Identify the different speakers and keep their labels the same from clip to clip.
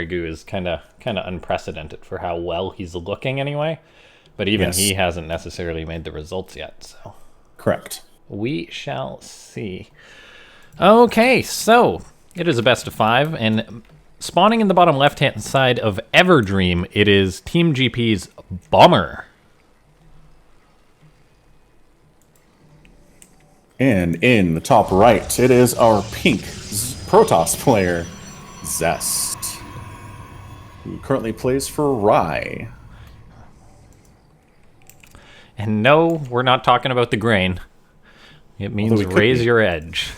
Speaker 1: Goo is kind of unprecedented for how well he's looking anyway. But even he hasn't necessarily made the results yet. So
Speaker 2: correct.
Speaker 1: We shall see. Okay, so it is a best of 5, and spawning in the bottom left-hand side of Everdream, it is Team GP's Bomber.
Speaker 2: And in the top right, it is our pink Protoss player, Zest, who currently plays for Rye.
Speaker 1: And no, we're not talking about the grain. It means raise your edge.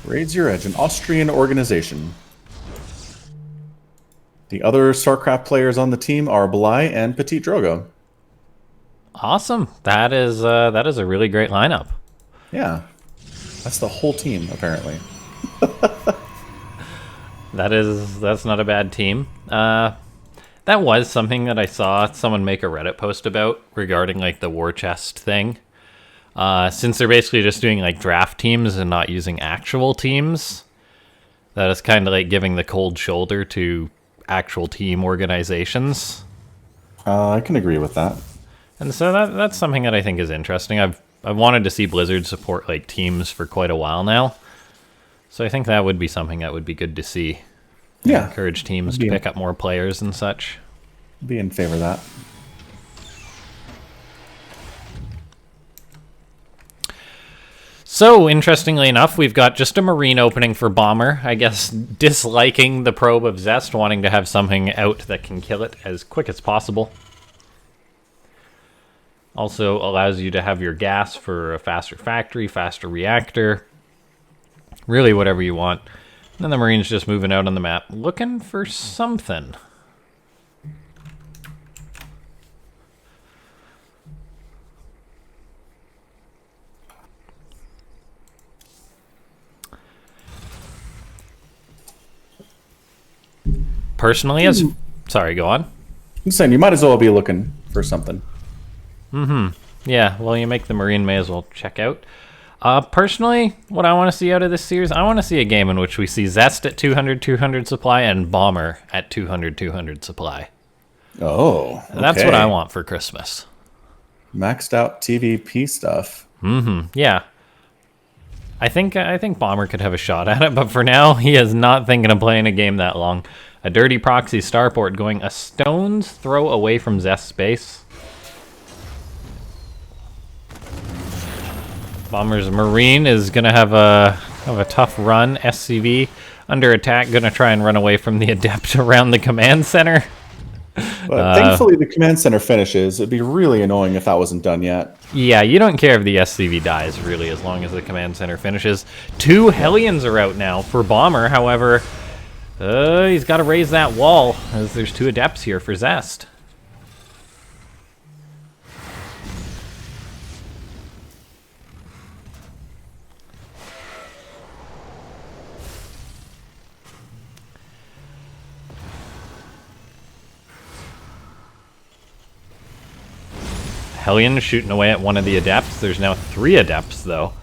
Speaker 2: Raise your edge, an Austrian organization. The other StarCraft players on the team are Bly and Petit Drogo.
Speaker 1: Awesome. That is a really great lineup.
Speaker 2: Yeah. That's the whole team, apparently.
Speaker 1: That's not a bad team. That was something that I saw someone make a Reddit post about regarding like the war chest thing. Since they're basically just doing like draft teams and not using actual teams, that is kind of like giving the cold shoulder to actual team organizations.
Speaker 2: I can agree with that.
Speaker 1: And so that's something that I think is interesting. I've wanted to see Blizzard support like teams for quite a while now. So I think that would be something that would be good to see.
Speaker 2: Yeah.
Speaker 1: Encourage teams to pick up more players and such.
Speaker 2: Be in favor of that.
Speaker 1: So, interestingly enough, we've got just a Marine opening for Bomber. I guess disliking the probe of Zest, wanting to have something out that can kill it as quick as possible. Also allows you to have your gas for a faster factory, faster reactor. Really whatever you want. And then the Marine's just moving out on the map, looking for something. Personally, as... Sorry, go on.
Speaker 2: I'm saying you might as well be looking for something.
Speaker 1: Yeah, well, you make the Marine, may as well check out. Personally, what I want to see out of this series, I want to see a game in which we see Zest at 200 supply and Bomber at 200 supply.
Speaker 2: Oh, okay.
Speaker 1: That's what I want for Christmas.
Speaker 2: Maxed out TvP stuff.
Speaker 1: Yeah. I think Bomber could have a shot at it, but for now, he is not thinking of playing a game that long. A dirty proxy starport going a stone's throw away from Zest space. Bomber's Marine is going to have a tough run. SCV under attack, going to try and run away from the Adept around the command center.
Speaker 2: But thankfully, the command center finishes. It'd be really annoying if that wasn't done yet.
Speaker 1: Yeah, you don't care if the SCV dies, really, as long as the command center finishes. 2 Hellions are out now for Bomber. However, he's got to raise that wall, as there's 2 Adepts here for Zest. Hellion shooting away at one of the Adepts. There's now 3 Adepts, though.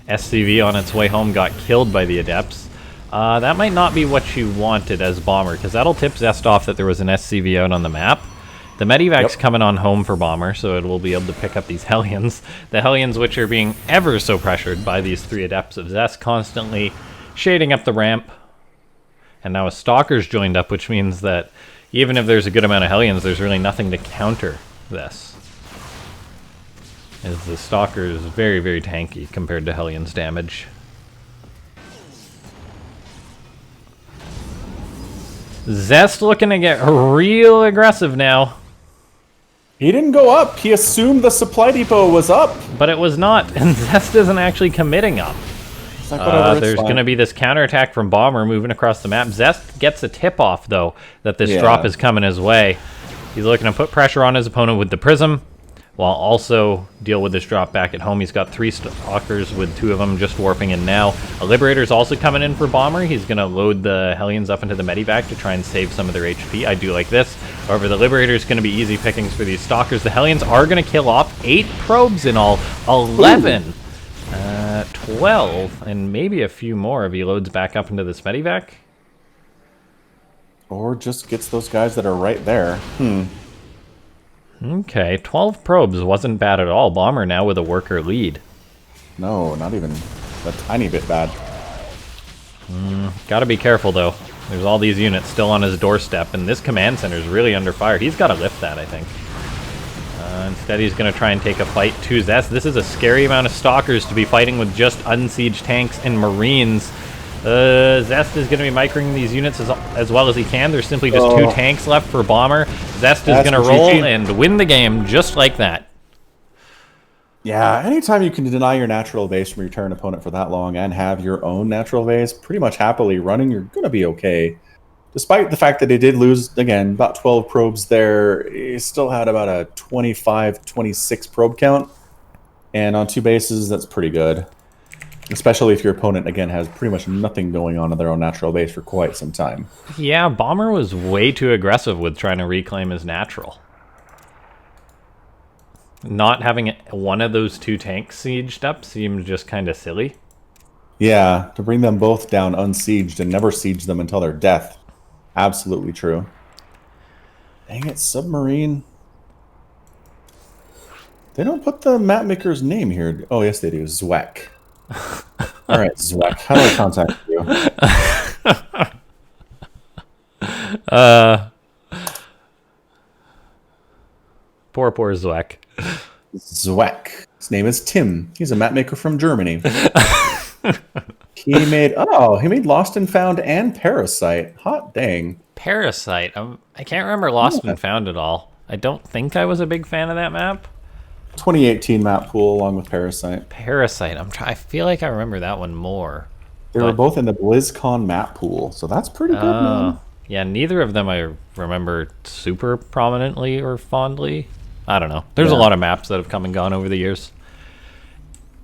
Speaker 1: SCV on its way home got killed by the Adepts. That might not be what you wanted as Bomber, because that'll tip Zest off that there was an SCV out on the map. The Medevac's coming on home for Bomber, so it will be able to pick up these Hellions. The Hellions, which are being ever so pressured by these 3 Adepts of Zest, constantly shading up the ramp. And now a Stalker's joined up, which means that even if there's a good amount of Hellions, there's really nothing to counter this. As the Stalker is very, very tanky compared to Hellions damage. Zest looking to get real aggressive now.
Speaker 2: He didn't go up. He assumed the supply depot was up.
Speaker 1: But it was not, and Zest isn't actually committing up. There's going to be this counterattack from Bomber moving across the map. Zest gets a tip-off, though, that this drop is coming his way. He's looking to put pressure on his opponent with the Prism, while also deal with this drop back at home. He's got 3 Stalkers with 2 of them just warping in now. A Liberator's also coming in for Bomber. He's going to load the Hellions up into the Medivac to try and save some of their HP. I do like this. However, the Liberator's going to be easy pickings for these Stalkers. The Hellions are going to kill off 8 probes in all. 11! 12, and maybe a few more if he loads back up into this medivac.
Speaker 2: Or just gets those guys that are right there.
Speaker 1: Okay, 12 probes wasn't bad at all. Bomber now with a worker lead.
Speaker 2: No, not even a tiny bit bad.
Speaker 1: Gotta be careful, though. There's all these units still on his doorstep, and this command center is really under fire. He's got to lift that, I think. Instead, he's going to try and take a fight to Zest. This is a scary amount of stalkers to be fighting with just unsieged tanks and marines. Zest is going to be microing these units as well as he can. There's simply just 2 tanks left for Bomber. Zest is going to roll and win the game just like that.
Speaker 2: Yeah, anytime you can deny your natural base from your turn opponent for that long and have your own natural base pretty much happily running, you're going to be okay. Despite the fact that he did lose, again, about 12 probes there, he still had about a 25, 26 probe count. And on 2 bases, that's pretty good. Especially if your opponent, again, has pretty much nothing going on in their own natural base for quite some time.
Speaker 1: Yeah, Bomber was way too aggressive with trying to reclaim his natural. Not having one of those 2 tanks sieged up seemed just kind of silly.
Speaker 2: Yeah, to bring them both down unsieged and never siege them until their death. Absolutely true. Dang it, submarine. They don't put the map maker's name here. Oh, yes, they do. Zweck. All right, Zweck. How do I contact you?
Speaker 1: Poor Zweck.
Speaker 2: Zweck. His name is Tim. He's a map maker from Germany. He made Lost and Found and Parasite. Hot dang.
Speaker 1: Parasite. I can't remember Lost and Found at all. I don't think I was a big fan of that map.
Speaker 2: 2018 map pool along with Parasite.
Speaker 1: Parasite. I feel like I remember that one more.
Speaker 2: They were both in the BlizzCon map pool, so that's pretty good, man.
Speaker 1: Yeah, neither of them I remember super prominently or fondly. I don't know. There's a lot of maps that have come and gone over the years.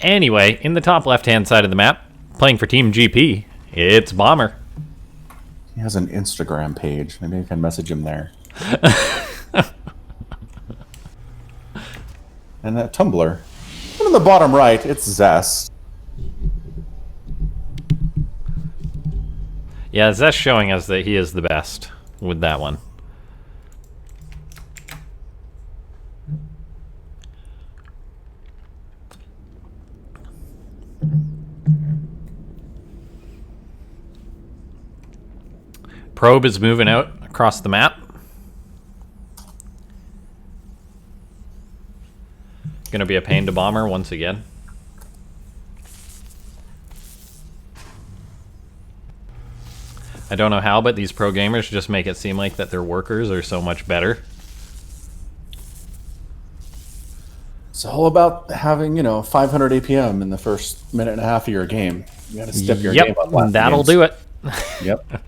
Speaker 1: Anyway, in the top left-hand side of the map, playing for Team GP, it's Bomber.
Speaker 2: He has an Instagram page. Maybe I can message him there. And that Tumblr. And on the bottom right, it's Zest.
Speaker 1: Yeah, Zest showing us that he is the best with that one. Probe is moving out across the map. Gonna be a pain to Bomber once again. I don't know how, but these pro gamers just make it seem like that their workers are so much better.
Speaker 2: It's all about having, 500 APM in the first minute and a half of your game. You gotta step your game up.
Speaker 1: That'll do it.
Speaker 2: Yep.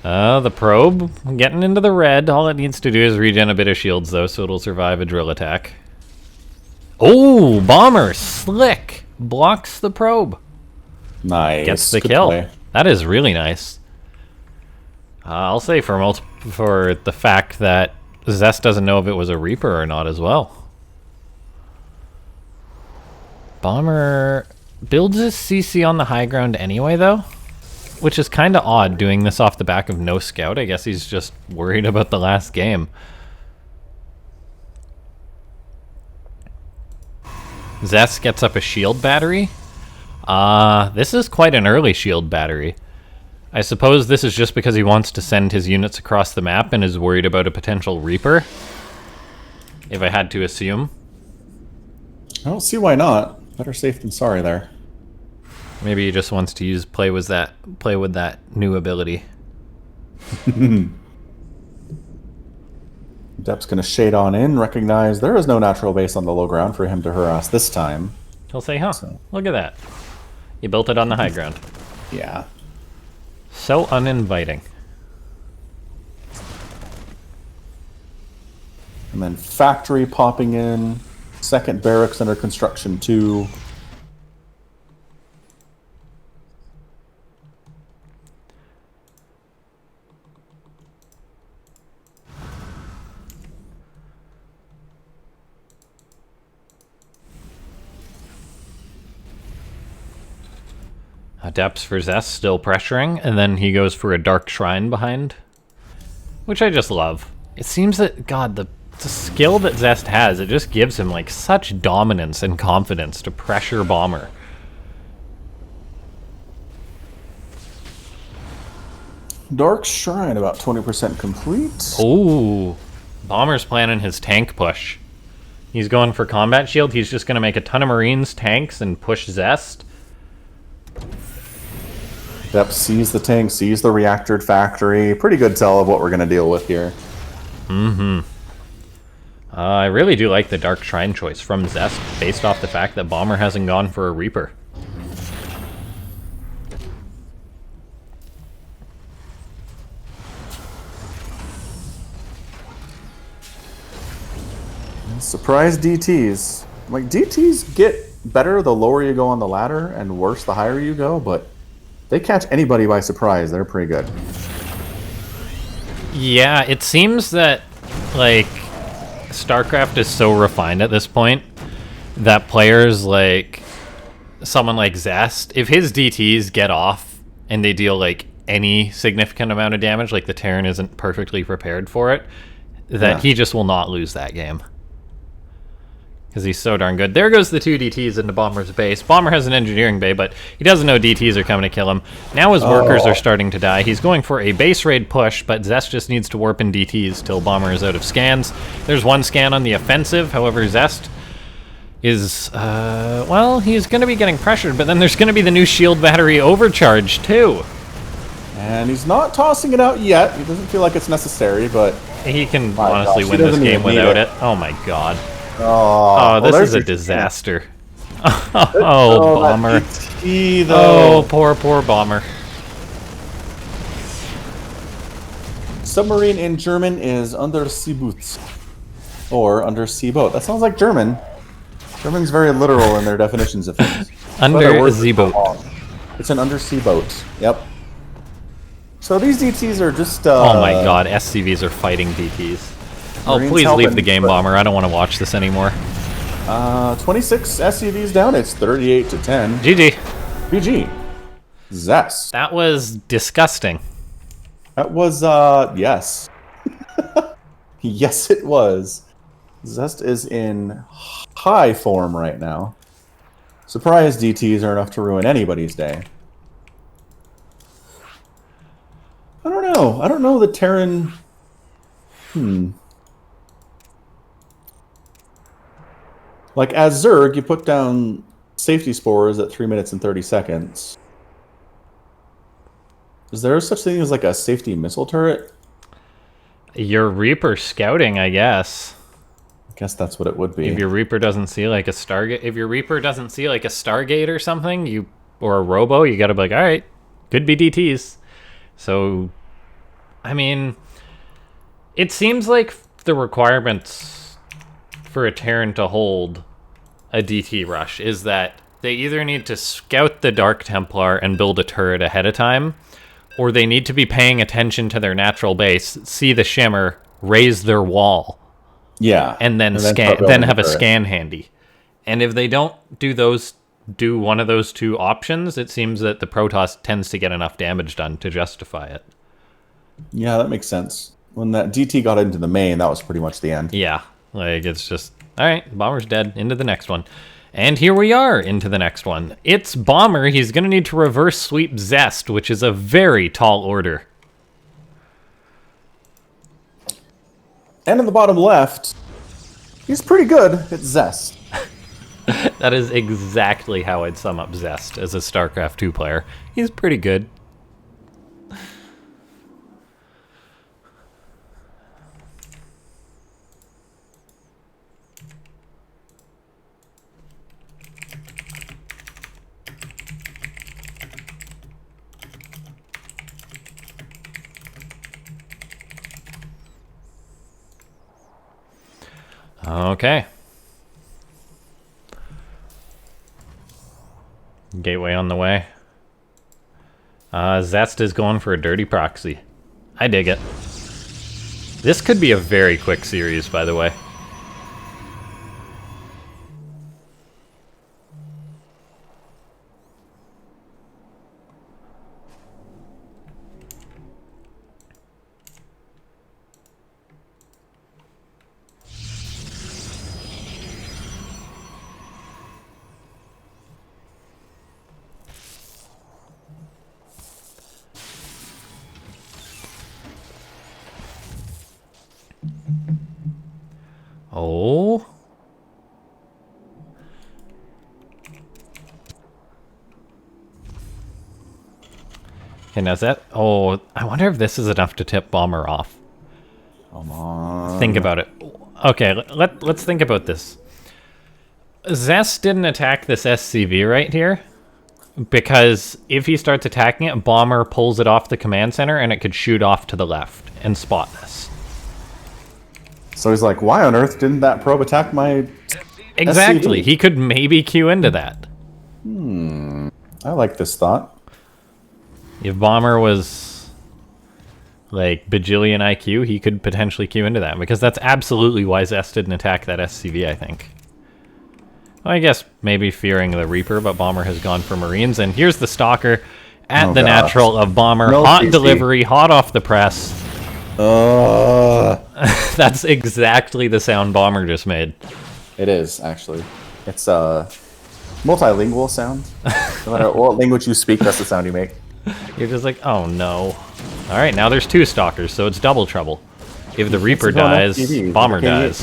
Speaker 1: The probe getting into the red. All it needs to do is regen a bit of shields, though, so it'll survive a drill attack. Oh, Bomber, slick, blocks the probe.
Speaker 2: Nice.
Speaker 1: Gets the kill. Play. That is really nice. I'll say for the fact that Zest doesn't know if it was a Reaper or not as well. Bomber builds his CC on the high ground anyway, though. Which is kind of odd, doing this off the back of no scout. I guess he's just worried about the last game. Zest gets up a shield battery. This is quite an early shield battery. I suppose this is just because he wants to send his units across the map and is worried about a potential Reaper. If I had to assume.
Speaker 2: I don't see why not. Better safe than sorry there.
Speaker 1: Maybe he just wants to play with that new ability.
Speaker 2: Depp's going to shade on in, recognize there is no natural base on the low ground for him to harass this time.
Speaker 1: He'll say, look at that. You built it on the high ground.
Speaker 2: Yeah.
Speaker 1: So uninviting.
Speaker 2: And then factory popping in. Second barracks under construction too.
Speaker 1: Depths for Zest, still pressuring, and then he goes for a Dark Shrine behind, which I just love. It seems that, God, the skill that Zest has, it just gives him like such dominance and confidence to pressure Bomber.
Speaker 2: Dark Shrine about 20% complete.
Speaker 1: Ooh, Bomber's planning his tank push. He's going for combat shield. He's just going to make a ton of Marines, tanks, and push Zest.
Speaker 2: Depth sees the tank, sees the reactored factory. Pretty good tell of what we're going to deal with here.
Speaker 1: Mm-hmm. I really do like the Dark Shrine choice from Zest, based off the fact that Bomber hasn't gone for a Reaper.
Speaker 2: Surprise DTs. Like, DTs get better the lower you go on the ladder and worse the higher you go, but they catch anybody by surprise. They're pretty good.
Speaker 1: Yeah, it seems that, like, Starcraft is so refined at this point that players like someone like Zest, if his DTs get off and they deal, like, any significant amount of damage, like the Terran isn't perfectly prepared for it, that he just will not lose that game. Because he's so darn good. There goes the 2 DTs into Bomber's base. Bomber has an engineering bay, but he doesn't know DTs are coming to kill him. Now his workers are starting to die. He's going for a base raid push, but Zest just needs to warp in DTs till Bomber is out of scans. There's 1 scan on the offensive. However, Zest is, well, he's going to be getting pressured, but then there's going to be the new shield battery overcharge, too.
Speaker 2: And he's not tossing it out yet. He doesn't feel like it's necessary, but...
Speaker 1: He can honestly win this game without it. Oh, my God.
Speaker 2: Oh,
Speaker 1: this is a disaster. Oh, Bomber.
Speaker 2: DT,
Speaker 1: oh, poor Bomber.
Speaker 2: Submarine in German is Unterseeboot. Or undersea boat. That sounds like German. German's very literal in their definitions of things.
Speaker 1: Undersea boat.
Speaker 2: It's an undersea boat. Yep. So these DTs are just...
Speaker 1: oh my God, SCVs are fighting DTs. Oh, please leave the game, Bomber. I don't want to watch this anymore.
Speaker 2: 26 SCVs down. It's 38 to 10.
Speaker 1: GG.
Speaker 2: GG. Zest.
Speaker 1: That was disgusting.
Speaker 2: That was, yes. Yes, it was. Zest is in high form right now. Surprise DTs are enough to ruin anybody's day. I don't know. I don't know the Terran... Like, as Zerg, you put down safety spores at 3 minutes and 30 seconds. Is there such thing as, like, a safety missile turret?
Speaker 1: Your Reaper scouting, I guess.
Speaker 2: I guess that's what it would be.
Speaker 1: If your Reaper doesn't see, like, a Stargate... If your Reaper doesn't see, like, a Stargate or something, or a Robo, you gotta be like, alright, could be DTs. So, I mean, it seems like the requirements for a Terran to hold a DT rush is that they either need to scout the Dark Templar and build a turret ahead of time, or they need to be paying attention to their natural base, see the shimmer, raise their wall, and then have a scan handy. And if they don't do one of those 2 options, it seems that the Protoss tends to get enough damage done to justify it.
Speaker 2: Yeah, that makes sense. When that DT got into the main, that was pretty much the end.
Speaker 1: Yeah. Like, it's just, all right, Bomber's dead, into the next one. And here we are, into the next one. It's Bomber. He's going to need to reverse sweep Zest, which is a very tall order.
Speaker 2: And in the bottom left, he's pretty good at Zest.
Speaker 1: That is exactly how I'd sum up Zest as a StarCraft 2 player. He's pretty good. Okay. Gateway on the way. Zest is going for a dirty proxy. I dig it. This could be a very quick series, by the way. Oh. Okay, now is that... Oh, I wonder if this is enough to tip Bomber off.
Speaker 2: Come on.
Speaker 1: Think about it. Okay, let's think about this. Zest didn't attack this SCV right here, because if he starts attacking it, Bomber pulls it off the command center, and it could shoot off to the left and spot this.
Speaker 2: So he's like, why on earth didn't that probe attack my
Speaker 1: Exactly.
Speaker 2: SCV?
Speaker 1: He could maybe queue into that.
Speaker 2: I like this thought.
Speaker 1: If Bomber was like bajillion IQ, he could potentially queue into that, because that's absolutely why Zest didn't attack that SCV, I think. Well, I guess maybe fearing the Reaper, but Bomber has gone for Marines, and here's the Stalker at the natural of Bomber.
Speaker 2: No
Speaker 1: hot
Speaker 2: CC.
Speaker 1: Delivery, hot off the press. That's exactly the sound Bomber just made.
Speaker 2: It is, actually. It's a multilingual sound. No matter what language you speak, that's the sound you make.
Speaker 1: You're just like, oh no. Alright, now there's 2 Stalkers, so it's double trouble. If the Reaper dies, Bomber dies.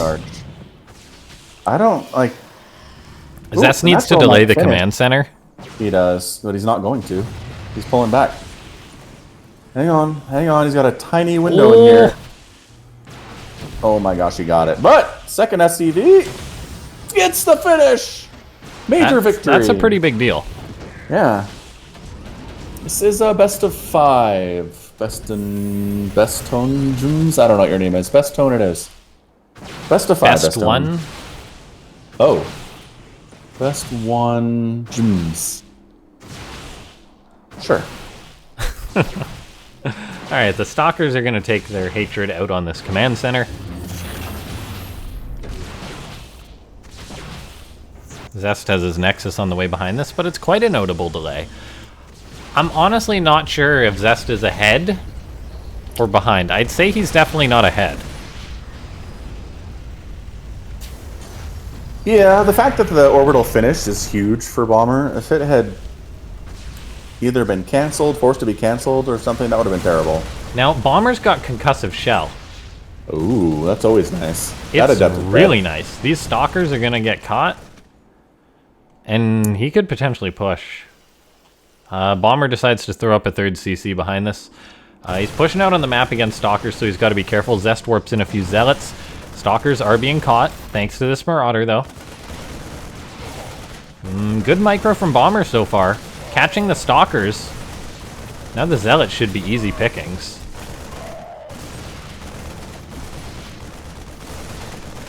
Speaker 2: I don't, like...
Speaker 1: Zest needs to delay the command center.
Speaker 2: He does, but he's not going to. He's pulling back. Hang on, he's got a tiny window in here. Oh my gosh, he got it. But, second SCV gets the finish! Major victory!
Speaker 1: That's a pretty big deal.
Speaker 2: Yeah. This is a best of 5. Best tone Jones? I don't know what your name is. Best tone it is. Best of 5.
Speaker 1: Best one?
Speaker 2: Oh. Best one Jones. Sure.
Speaker 1: Alright, the Stalkers are going to take their hatred out on this command center. Zest has his Nexus on the way behind this, but it's quite a notable delay. I'm honestly not sure if Zest is ahead or behind. I'd say he's definitely not ahead.
Speaker 2: Yeah, the fact that the orbital finish is huge for Bomber. If it had either been cancelled, forced to be cancelled, or something, that would have been terrible.
Speaker 1: Now, Bomber's got concussive shell.
Speaker 2: Ooh, that's always nice.
Speaker 1: It's really nice. These Stalkers are going to get caught, and he could potentially push. Bomber decides to throw up a 3rd CC behind this. He's pushing out on the map against Stalkers, so he's got to be careful. Zest warps in a few Zealots. Stalkers are being caught, thanks to this Marauder, though. Good micro from Bomber so far. Catching the Stalkers. Now the Zealots should be easy pickings.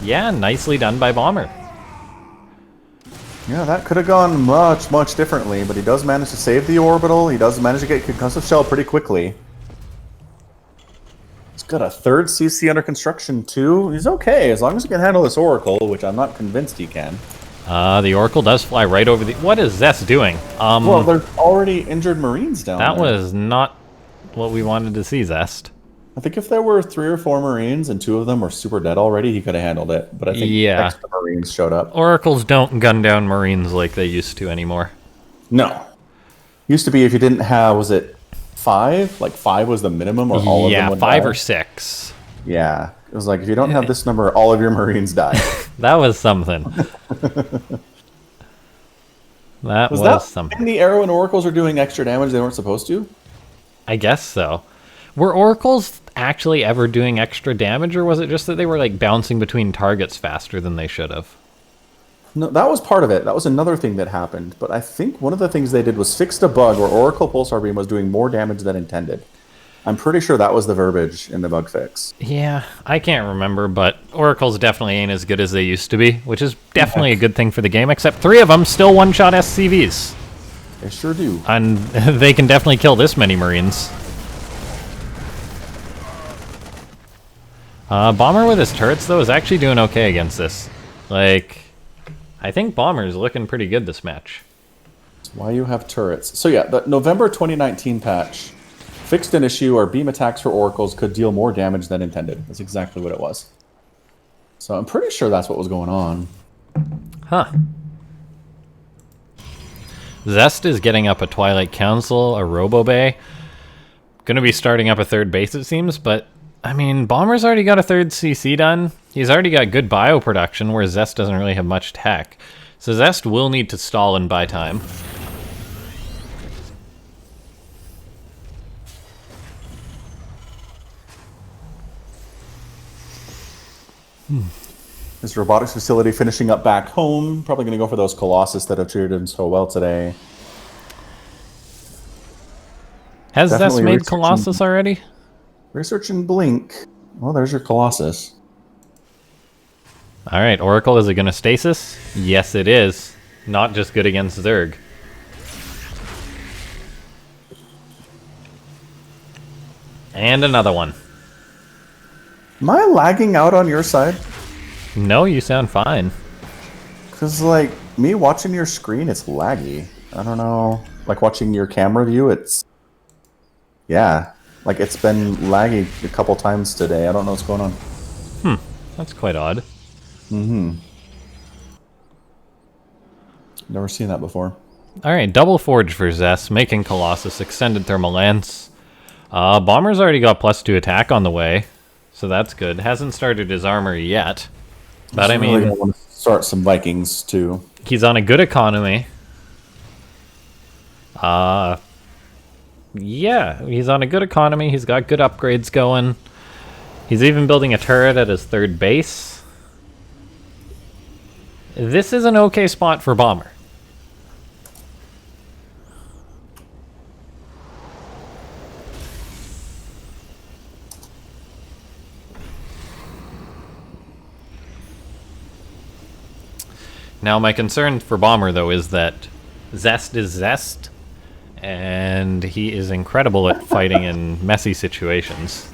Speaker 1: Yeah, nicely done by Bomber.
Speaker 2: Yeah, that could have gone much, much differently, but he does manage to save the orbital. He does manage to get concussive shell pretty quickly. He's got a 3rd CC under construction, too. He's okay, as long as he can handle this Oracle, which I'm not convinced he can.
Speaker 1: The Oracle does fly right over the... What is Zest doing?
Speaker 2: Well, there's already injured Marines down there.
Speaker 1: That was not what we wanted to see, Zest.
Speaker 2: I think if there were 3 or 4 Marines and 2 of them were super dead already, he could have handled it. But I think extra Marines showed up.
Speaker 1: Oracles don't gun down Marines like they used to anymore.
Speaker 2: No. Used to be if you didn't have, was it 5? Like 5 was the minimum, or all of them would
Speaker 1: 5
Speaker 2: die?
Speaker 1: or 6.
Speaker 2: Yeah. It was like, if you don't have this number, all of your Marines die.
Speaker 1: That was something. That was something.
Speaker 2: And the Arrow and Oracles are doing extra damage they weren't supposed to?
Speaker 1: I guess so. Were Oracles actually ever doing extra damage, or was it just that they were like bouncing between targets faster than they should have?
Speaker 2: No, that was part of it. That was another thing that happened. But I think one of the things they did was fixed a bug where Oracle Pulsar Beam was doing more damage than intended. I'm pretty sure that was the verbiage in the bug fix.
Speaker 1: Yeah, I can't remember, but Oracles definitely ain't as good as they used to be, which is definitely a good thing for the game, except 3 of them still one-shot SCVs.
Speaker 2: They sure do.
Speaker 1: And they can definitely kill this many Marines. Bomber with his turrets, though, is actually doing okay against this. Like, I think Bomber's looking pretty good this match.
Speaker 2: That's why you have turrets. So yeah, the November 2019 patch fixed an issue where beam attacks for Oracles could deal more damage than intended. That's exactly what it was. So I'm pretty sure that's what was going on.
Speaker 1: Huh. Zest is getting up a Twilight Council, a Robo Bay. Gonna be starting up a 3rd base, it seems, but I mean, Bomber's already got a third CC done. He's already got good bio production, where Zest doesn't really have much tech. So Zest will need to stall and buy time.
Speaker 2: His robotics facility finishing up back home. Probably going to go for those Colossus that have treated him so well today.
Speaker 1: Has Zest made Colossus already?
Speaker 2: Researching Blink. Well, there's your Colossus.
Speaker 1: All right, Oracle, is it going to stasis? Yes, it is. Not just good against Zerg. And another one.
Speaker 2: Am I lagging out on your side?
Speaker 1: No, you sound fine.
Speaker 2: Because, like, me watching your screen, it's laggy. I don't know. Like, watching your camera view, it's... Yeah. Like, it's been laggy a couple times today. I don't know what's going on.
Speaker 1: That's quite odd.
Speaker 2: Never seen that before.
Speaker 1: Alright, double forge for Zest, making Colossus, extended thermal lance. Bomber's already got +2 attack on the way, so that's good. Hasn't started his armor yet. But I mean...
Speaker 2: I want to start some Vikings, too.
Speaker 1: He's on a good economy. Yeah, he's on a good economy. He's got good upgrades going. He's even building a turret at his third base. This is an okay spot for Bomber. Now, my concern for Bomber, though, is that Zest is Zest, and he is incredible at fighting in messy situations.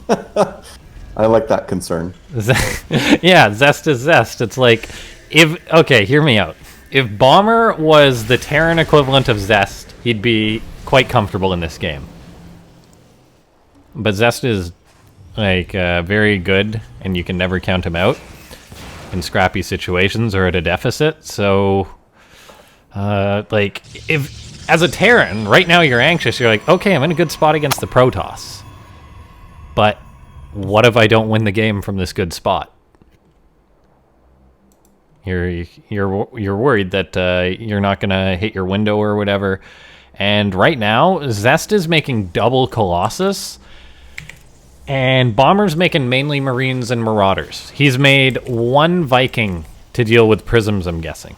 Speaker 2: I like that concern.
Speaker 1: Yeah, Zest is Zest. It's like, okay, hear me out. If Bomber was the Terran equivalent of Zest, he'd be quite comfortable in this game. But Zest is, like, very good, and you can never count him out in scrappy situations or at a deficit. So, like, if as a Terran, right now you're anxious. You're like, okay, I'm in a good spot against the Protoss. But what if I don't win the game from this good spot? You're worried that you're not gonna hit your window or whatever. And right now, Zest is making double Colossus, and Bomber's making mainly Marines and Marauders. He's made one Viking to deal with Prisms, I'm guessing.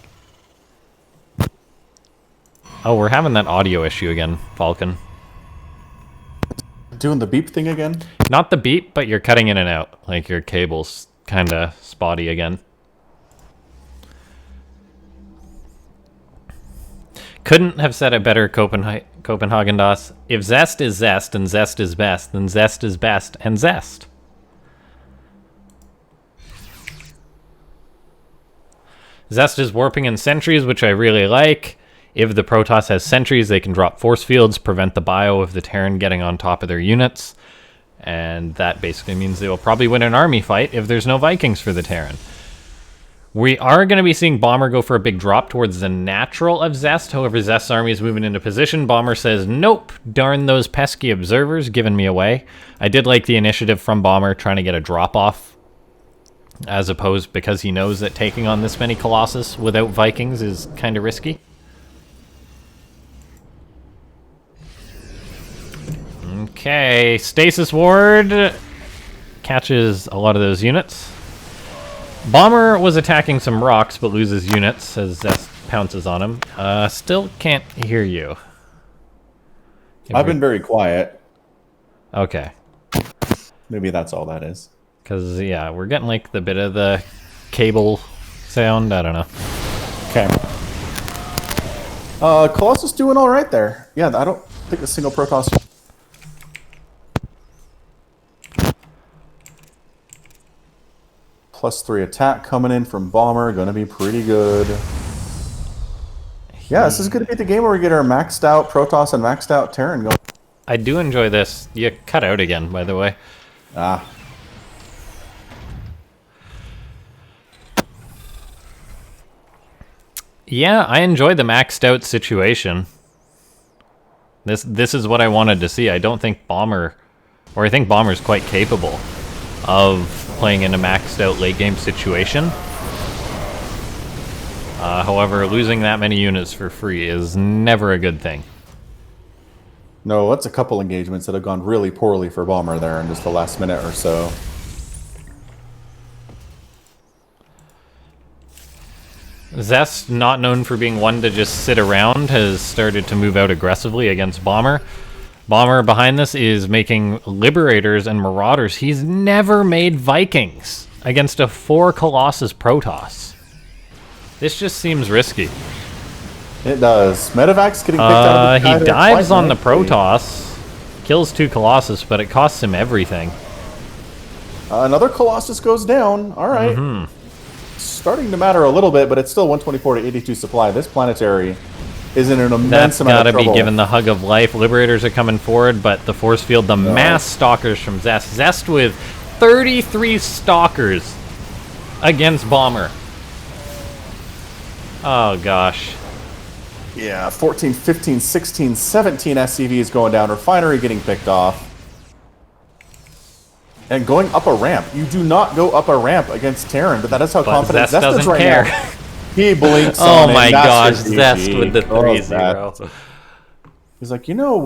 Speaker 1: Oh, we're having that audio issue again, Falcon.
Speaker 2: Doing the beep thing again?
Speaker 1: Not the beep, but you're cutting in and out. Like your cable's kind of spotty again. Couldn't have said it better, Copenhagen DOS. If Zest is Zest and Zest is best, then Zest is best and Zest. Zest is warping in sentries, which I really like. If the Protoss has sentries, they can drop force fields, prevent the bio of the Terran getting on top of their units. And that basically means they will probably win an army fight if there's no Vikings for the Terran. We are going to be seeing Bomber go for a big drop towards the natural of Zest. However, Zest's army is moving into position. Bomber says, nope, darn those pesky observers giving me away. I did like the initiative from Bomber trying to get a drop-off, as opposed because he knows that taking on this many Colossus without Vikings is kind of risky. Okay, Stasis Ward catches a lot of those units. Bomber was attacking some rocks, but loses units as Zest pounces on him. Still can't hear you.
Speaker 2: I've been very quiet.
Speaker 1: Okay.
Speaker 2: Maybe that's all that is.
Speaker 1: Because, yeah, we're getting, like, the bit of the cable sound. I don't know.
Speaker 2: Okay. Colossus doing all right there. Yeah, I don't think a single Protoss... +3 attack coming in from Bomber. Going to be pretty good. Yeah, this is going to be the game where we get our maxed out Protoss and maxed out Terran going.
Speaker 1: I do enjoy this. You cut out again, by the way.
Speaker 2: Ah.
Speaker 1: Yeah, I enjoy the maxed out situation. This is what I wanted to see. I don't think Bomber or I think Bomber's quite capable of playing in a maxed out late game situation. However, losing that many units for free is never a good thing.
Speaker 2: No, that's a couple engagements that have gone really poorly for Bomber there in just the last minute or so.
Speaker 1: Zest, not known for being one to just sit around, has started to move out aggressively against Bomber. Bomber behind this is making Liberators and Marauders. He's never made Vikings against a 4 Colossus Protoss. This just seems risky.
Speaker 2: It does. Medevac's getting picked out of the
Speaker 1: he dives on the Protoss, kills 2 Colossus, but it costs him everything.
Speaker 2: Another Colossus goes down. All right. Starting to matter a little bit, but it's still 124 to 82 supply. This planetary is in an immense amount of trouble. That's
Speaker 1: gotta be given the hug of life. Liberators are coming forward, but the force field, the mass stalkers from Zest. Zest with 33 stalkers against Bomber. Oh, gosh.
Speaker 2: Yeah, 14, 15, 16, 17 SCVs going down. Refinery getting picked off. And going up a ramp. You do not go up a ramp against Terran, but that is how confident Zest is right now. He blinks on
Speaker 1: my gosh, Zest with the 3-0.
Speaker 2: He's like, you know